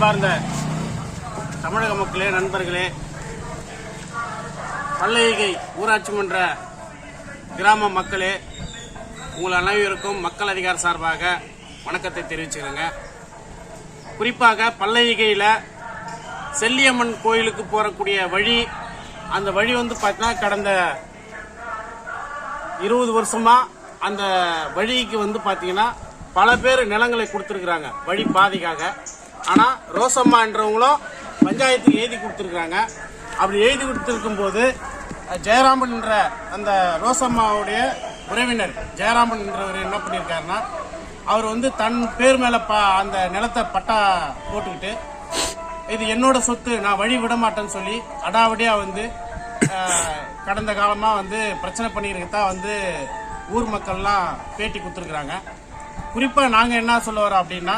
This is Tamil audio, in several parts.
அன்பார்ந்த தமிழக மக்களே, நண்பர்களே, பல்லையகை ஊராட்சி மன்ற கிராம மக்களே, உங்கள் அனைவருக்கும் மக்கள் அதிகார சார்பாக வணக்கத்தை தெரிவிச்சுக்கிறேங்க. குறிப்பாக பல்லையகையில் செல்லியம்மன் கோயிலுக்கு போகக்கூடிய வழி, அந்த வழி பார்த்தீங்கன்னா கடந்த 20 வருஷமாக அந்த வழிக்கு பார்த்தீங்கன்னா பல பேர் நிலங்களை கொடுத்துருக்குறாங்க வழி பாதைக்காக. ஆனால் ரோசம்மா என்றவங்களும் பஞ்சாயத்துக்கு எழுதி கொடுத்துருக்குறாங்க. அப்படி எழுதி கொடுத்துருக்கும்போது ஜெயராமன் என்ற அந்த ரோசம்மாவுடைய உறவினர் ஜெயராமன் என்றவர் என்ன பண்ணியிருக்காருன்னா, அவர் தன் பேர் மேலே அந்த நிலத்தை பட்டா போட்டுக்கிட்டு, இது என்னோட சொத்து, நான் வழி விட மாட்டேன்னு சொல்லி அடாவடியாக கடந்த காலமாக பிரச்சனை பண்ணியிருக்கதான் ஊர் மக்கள்லாம் பேட்டி கொடுத்துருக்குறாங்க. குறிப்பாக நாங்கள் என்ன சொல்ல வரோம் அப்படின்னா,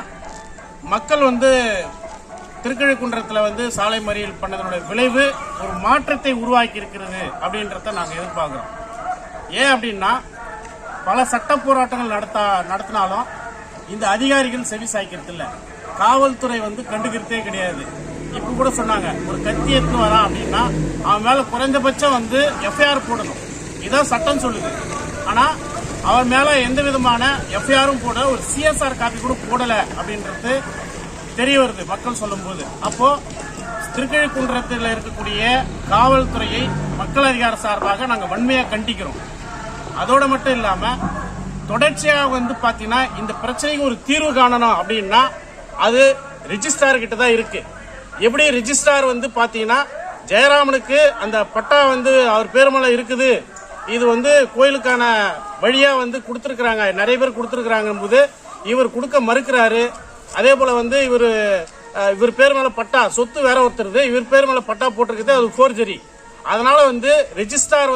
மக்கள் திருக்கழுக்குன்றத்தில் சாலை மறியல் பண்ணதனுடைய விளைவு ஒரு மாற்றத்தை உருவாக்கி இருக்கிறது அப்படின்றத நாங்கள் எதிர்பார்க்குறோம். ஏன் அப்படின்னா, பல சட்ட போராட்டங்கள் நடத்தினாலும் இந்த அதிகாரிகள் செவி சாய்க்கிறது இல்லை. காவல்துறை கண்டுக்கிறதே கிடையாது. இப்போ கூட சொன்னாங்க, ஒரு கத்தி எடுத்து வரான் அப்படின்னா அவன் மேலே குறைந்தபட்சம் எஃப்ஐஆர் போடணும், இதான் சட்டம் சொல்லுது. ஆனால் அவன் மேலே எந்த விதமான எஃப்ஐஆரும் போட ஒரு சிஎஸ்ஆர் காப்பி கூட போடலை அப்படின்றது தெரிய வருது மக்கள் சொல்லும்போது. அப்போது திருக்கழுக்குன்றத்தில் இருக்கக்கூடிய காவல்துறையை மக்கள் அதிகார சார்பாக நாங்கள் வன்மையாக கண்டிக்கிறோம். அதோடு மட்டும் இல்லாமல் தொடர்ச்சியாக பார்த்தீங்கன்னா இந்த பிரச்சனைக்கு ஒரு தீர்வு காணணும் அப்படின்னா அது ரிஜிஸ்ட்ரார் கிட்ட தான் இருக்குது. எப்படி ரிஜிஸ்ட்ரார் பார்த்தீங்கன்னா ஜெயராமனுக்கு அந்த பட்டா அவர் பேர் மேலே இருக்குது, இது கோயிலுக்கான வழியா கொடுத்துருக்குறாங்க, நிறைய பேர் கொடுத்துருக்குறாங்க போது இவர் கொடுக்க மறுக்கிறாரு. அதே போல இவர் பேர் மேல பட்டா, சொத்து வேற ஒருத்தருது, இவர் பேர் மேல பட்டா போட்டிருக்குது, அது ஃபோர்ஜரி. அதனால ரெஜிஸ்ட்ரார்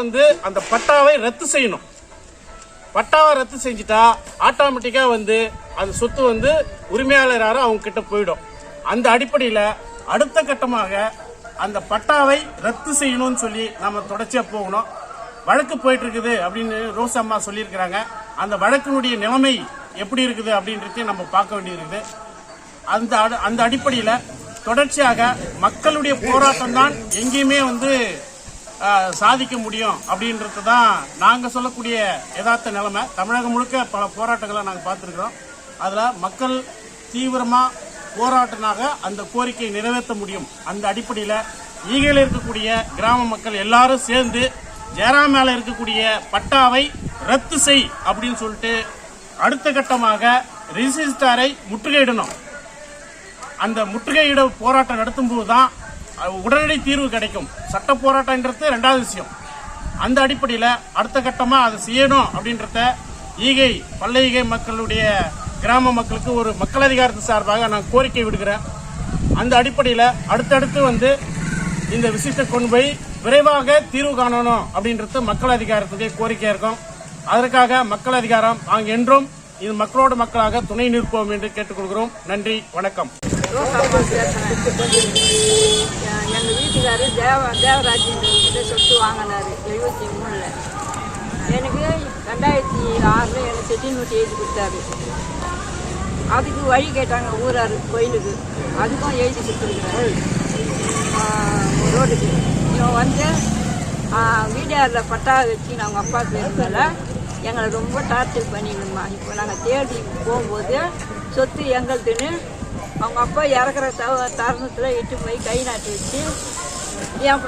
அந்த பட்டாவை ரத்து செய்யணும். பட்டாவை ரத்து செஞ்சுட்டா ஆட்டோமேட்டிக்கா அந்த சொத்து உரிமையாளர் யாரும் அவங்க கிட்ட போயிடும். அந்த அடிப்படையில் அடுத்த கட்டமாக அந்த பட்டாவை ரத்து செய்யணும்னு சொல்லி நம்ம தொடர்ச்சியா போகணும். வழக்கு போயிட்டு இருக்குது அப்படின்னு ரோசம்மா சொல்லியிருக்கிறாங்க. அந்த வழக்கினுடைய நிலைமை எப்படி இருக்குது அப்படின்றதையும் நம்ம பார்க்க வேண்டியிருக்குது. அந்த அடிப்படையில் தொடர்ச்சியாக மக்களுடைய போராட்டம் தான் எங்கேயுமே சாதிக்க முடியும் அப்படின்றது தான் நாங்கள் சொல்லக்கூடிய யதார்த்த நிலைமை. தமிழகம் முழுக்க பல போராட்டங்களை நாங்கள் பார்த்துருக்கிறோம். அதில் மக்கள் தீவிரமாக போராட்டனாக அந்த கோரிக்கையை நிறைவேற்ற முடியும். அந்த அடிப்படையில் ஈகையில் இருக்கக்கூடிய கிராம மக்கள் எல்லாரும் சேர்ந்து ஜெயராம் மேல இருக்கக்கூடிய பட்டாவை ரத்து செய் அப்படின்னு சொல்லிட்டு அடுத்த கட்டமாக ரிஜிஸ்ட்ராரை முற்றுகையிடணும். அந்த முற்றுகையிட போராட்டம் நடத்தும் போதுதான் உடனடி தீர்வு கிடைக்கும். சட்ட போராட்டம்ன்றது ரெண்டாவது விஷயம். அந்த அடிப்படையில் அடுத்த கட்டமா அதை செய்யணும் அப்படின்றத பல்லையகை மக்களுடைய கிராம மக்களுக்கு ஒரு மக்கள் அதிகாரத்து சார்பாக நான் கோரிக்கை விடுகிறேன். அந்த அடிப்படையில் அடுத்தடுத்து இந்த விஷயத்தை கொண்டு போய் விரைவாக தீர்வு காணணும் அப்படின்றது மக்கள் அதிகாரத்துக்கு கோரிக்கை இருக்கும். அதற்காக மக்கள் அதிகாரம் நாங்கள் என்றும் இது மக்களோட மக்களாக துணை நிற்போம் என்று கேட்டுக்கொள்கிறோம். நன்றி, வணக்கம். எங்கள் வீட்டுக்காரர் தேவராஜ் சொத்து வாங்கினார் 73. எனக்கு 2006 எனக்கு செட்டில்மெண்ட் எழுதி கொடுத்தாரு. அதுக்கு வழி கேட்டாங்க ஊரார் கோயிலுக்கு, அதுக்கும் எழுதி கொடுத்துருக்குறாரு. ரோடுக்கு இவன் வீடியாரில் பட்டா வச்சு நாங்கள் அப்பா பேருந்தால எங்களை ரொம்ப டார்ச்சர் பண்ணிக்கணுமா. இப்போ நாங்கள் தேடி போகும்போது சொத்து எங்களுதுன்னு அவங்க அப்பா இறக்குற தருணத்தில் இட்டு போய் கை நாட்டி வச்சு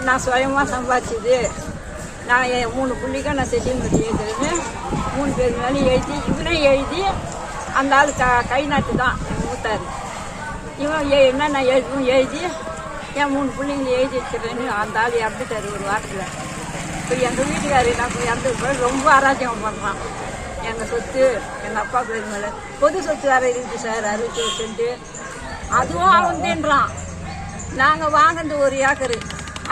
நான் சுயமாக சம்பாதிச்சது, நான் என் 3 பிள்ளைக்கும் நான் செட்டில்மெண்ட் எழுதுறேன்னு 3 பேர் மேலே எழுதி இவனே எழுதி அந்த ஆள் கை நாட்டு தான் மூத்தார். இவன் என்னென்ன எழுதி என் 3 பிள்ளைங்களை எழுதி வச்சுருன்னு அந்த ஆள் இறந்துட்டார் ஒரு வாரத்தில். இப்போ எங்கள் வீட்டுக்காரி நான் இறந்துட்டு ரொம்ப அராஜகம் பண்ணுறான். எங்கள் சொத்து எங்கள் அப்பா பேர் மேலே பொது சொத்து வேறு இருக்குது சார், 60 சென்ட்டு, அதுவும் அவன்றான். நாங்கள் வாங்கினது 1 ஏக்கரு,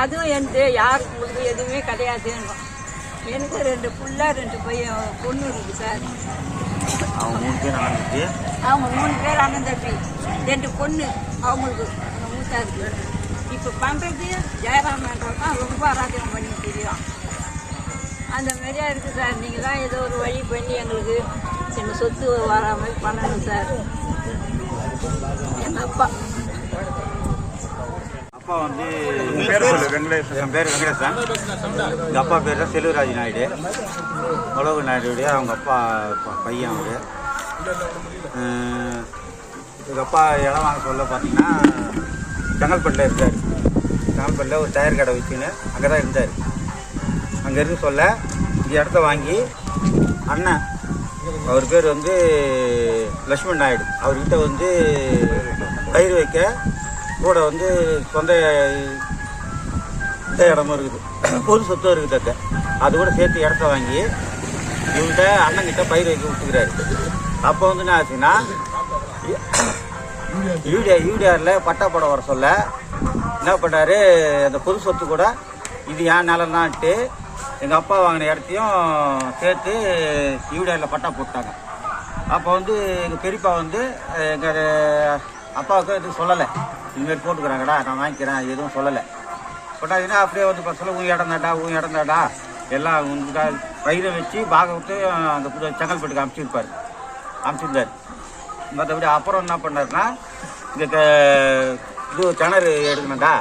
அதுவும் எந்த யாருக்கு உங்களுக்கு எதுவுமே கிடையாதுன்றோம். எனக்கு 2 புள்ள 2 பொண்ணு இருக்குது சார். அவங்க 3 பேர் அண்ணன் தம்பி, 2 பொண்ணு அவங்களுக்கு மூத்தா இருக்கு. இப்போ பண்ணுறது ஜெயராமன்றதான் தான் ரொம்ப அராஜகம் பண்ணி தெரியும். அந்த மாதிரியா இருக்குது சார். நீங்கள் தான் ஏதோ ஒரு வழி பண்ணி எங்களுக்கு எங்கள் சொத்து வராமல் பண்ணணும் சார். எங்கள் அப்பா அப்பா வந்து என் பேர் வெங்கடேசன். எங்கள் அப்பா பேர் தான் செல்வராஜ் நாயுடு, உலக நாயுடைய அவங்க அப்பா பையன் அவர். எங்கள் அப்பா இடம் வாங்க சொல்ல பார்த்தீங்கன்னா செங்கல்பட்டில் இருந்தார். செங்கல்பட்டில் ஒரு டயர் கடை வச்சுன்னு அங்கே தான் இருந்தார். அங்கேருந்து சொல்ல இந்த இடத்த வாங்கி அண்ணன், அவர் பேர் வந்து லட்சுமண் நாயுடு, அவர்கிட்ட வந்து பயிர் வைக்க கூட வந்து சொந்த இடமும் இருக்குது, பொது சொத்தும் இருக்குது. அங்கே அது கூட சேர்த்து இடத்த வாங்கி இவங்ககிட்ட அண்ணங்கிட்ட பயிர் வைக்க விட்டுக்கிறாரு. அப்போ வந்து என்ன ஆச்சுன்னா யூடிஆரில் பட்டா போட வர சொல்ல என்ன பண்ணார், அந்த பொது சொத்து கூட இது ஏன் நிலம் தான்ட்டு எங்கள் அப்பா வாங்கின இடத்தையும் சேர்த்து யூடிஆரில் பட்டா போட்டாங்க. அப்போ வந்து எங்கள் பெரியப்பா வந்து எங்கள் அப்பாவுக்கு எதுவும் சொல்லலை, இதுமாரி போட்டுக்கிறாங்கடா நான் வாங்கிக்கிறேன் எதுவும் சொல்லலை. போட்டாங்கன்னா அப்படியே வந்து சொல்ல உன் இடம் தாடா எல்லாம் உங்களுக்கு பயிரை வச்சு பாகவத்து அந்த செங்கல்பட்டுக்கு அமைச்சிருந்தார். மற்றபடி அப்புறம் என்ன பண்ணாருன்னா இந்த இது கிணறு எடுக்கணும்டா,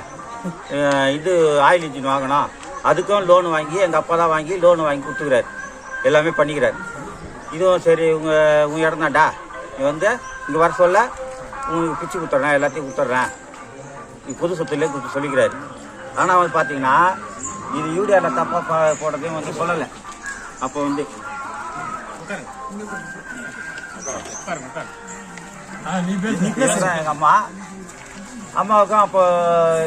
இது ஆயில் இன்ஜின் வாங்கணும், அதுக்கும் லோன் வாங்கி எங்கள் அப்பா தான் வாங்கி லோனு வாங்கி கொடுத்துக்கிறாரு, எல்லாமே பண்ணிக்கிறார். இதுவும் சரி உங்கள் இடம் தான்டா, நீ வந்து இங்கே வர சொல்ல உங்களுக்கு பிச்சு கொடுத்துட்றேன், எல்லாத்தையும் கொடுத்துட்றேன், இது புது சொத்துலேயே கொடுத்து சொல்லிக்கிறாரு. ஆனால் வந்து பார்த்தீங்கன்னா இது யூடிஆரில் தப்பாக போடுறதையும் வந்து சொல்லலை. அப்போ வந்து எங்கள் அம்மாவுக்கும் அப்போ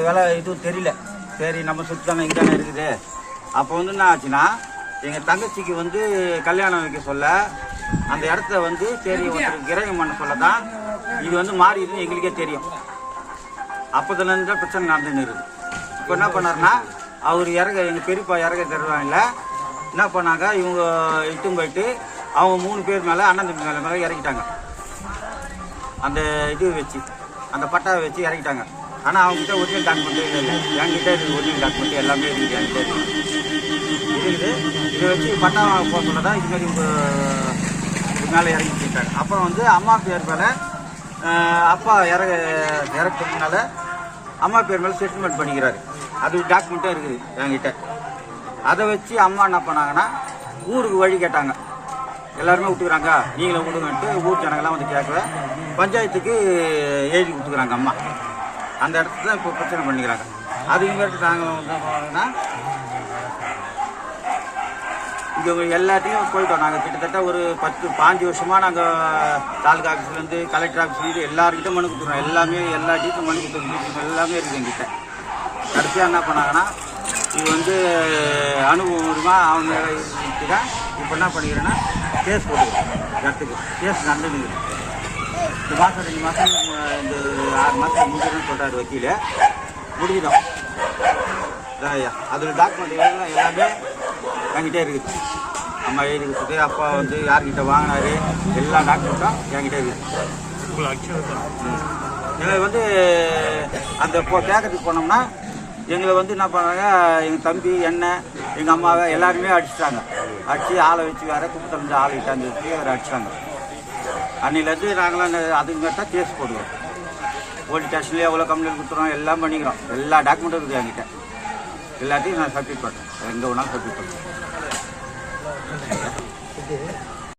வேலை இதுவும் தெரியல, சரி நம்ம சுற்றி தானே இங்கே தானே இருக்குது. அப்போ வந்து என்ன ஆச்சுன்னா எங்கள் தங்கச்சிக்கு வந்து கல்யாணம் வைக்க சொல்ல அந்த இடத்த வந்து சரி ஒருத்தருக்கு கிரகம் பண்ண சொல்ல தான் இது வந்து மாறிடுன்னு எங்களுக்கே தெரியும். அப்போதுலேருந்து தான் பிரச்சனை நடந்துன்னு இருக்குது. இப்போ என்ன பண்ணாருன்னா அவர் எங்கள் பெரியப்பா தருவாங்கல்ல என்ன பண்ணாங்க, இவங்க இட்டும் போயிட்டு அவங்க 3 பேர் மேலே அண்ணன் தம்பி மேலே இறக்கிட்டாங்க. அந்த இது வச்சு அந்த பட்டாவை வச்சு இறக்கிட்டாங்க. ஆனால் அவங்ககிட்ட ஒரிஜினல் டாக்குமெண்ட்டே இல்லை, என்கிட்ட இருக்குது ஒரிஜினல் டாக்குமெண்ட் எல்லாமே இருக்குது, என்கிட்ட இருக்குது. இதை வச்சு பட்டா போக சொல்ல தான் இதுமாரி இது மேலே இறங்கி வச்சுட்டாங்க. அப்புறம் வந்து அம்மா பேர் மேலே அப்பா இறக்கிறதுனால அம்மா பேர் மேலே செட்டில்மெண்ட் பண்ணிக்கிறாரு, அது டாக்குமெண்ட்டும் இருக்குது என்கிட்ட. அதை வச்சு அம்மா என்ன பண்ணாங்கன்னா ஊருக்கு வழி கேட்டாங்க, எல்லாருமே விட்டுக்கிறாங்க நீங்களும் விடுங்கன்ட்டு ஊர் ஜனங்கள்லாம் வந்து கேட்கல, பஞ்சாயத்துக்கு எழுதி கொடுத்துக்கிறாங்க அம்மா. அந்த இடத்துல தான் இப்போ பிரச்சனை பண்ணிக்கிறாங்க. அது இங்கே நாங்கள் வந்து இங்கே எல்லாத்தையும் போயிட்டோம். நாங்கள் கிட்டத்தட்ட ஒரு 10-15 வருஷமாக நாங்கள் தாலுகா ஆஃபீஸ்லேருந்து கலெக்டர் ஆஃபீஸ்லேருந்து எல்லாருக்கிட்ட மனு கொடுத்துருவோம். எல்லா டீட்டும் மனு கொடுத்துருக்கோம், எல்லாமே இருக்குது எங்கிட்ட. கடைசியாக என்ன பண்ணாங்கன்னா இது வந்து அனுபவமாக அவங்க தான் இப்போ என்ன பண்ணிக்கிறேன்னா கேஸ் போட்டுக்கிறோம். இடத்துக்கு கேஸ் நடந்துடுது. இந்த மாதம் 2 மாதம் இந்த 6 மாதம் முடிஞ்சிடும்னு சொல்கிறார் வக்கீல். முடிஞ்சிடும் ஐயா. அதில் டாக்குமெண்ட் எல்லாமே என்கிட்ட இருக்குது. அம்மா எழுதி கொடுத்துட்டு அப்பா வந்து யார்கிட்ட வாங்கினாரு எல்லா டாக்குமெண்ட்டும் என்கிட்ட இருக்குது. எங்களை வந்து அந்த கேட்கறதுக்கு போனோம்னா எங்களை வந்து என்ன பண்ணாங்க, எங்கள் தம்பி எண்ணெய் எங்கள் அம்மாவை எல்லாருமே அடிச்சிட்டாங்க. அடித்து ஆளை வச்சு வேறு குப்பத்தமிஞ்சு ஆளுகிட்ட அந்த வச்சு வேறு அடிச்சிட்டாங்க. அன்னிலேருந்து நாங்களாம் அதுக்கு தான் கேஸ் போடுவோம். போலீஸ் ஸ்டேஷன்லேயே எவ்வளோ கம்ப்ளைண்ட் கொடுத்துறோம், எல்லாம் பண்ணிக்கிறோம். எல்லா டாக்குமெண்ட்டும் இருக்குது என்கிட்ட. எல்லாத்தையும் நான் சப்மிட் பண்ணுறேன், எங்கே வேணாலும் சப்மிட் பண்ணுறேன்.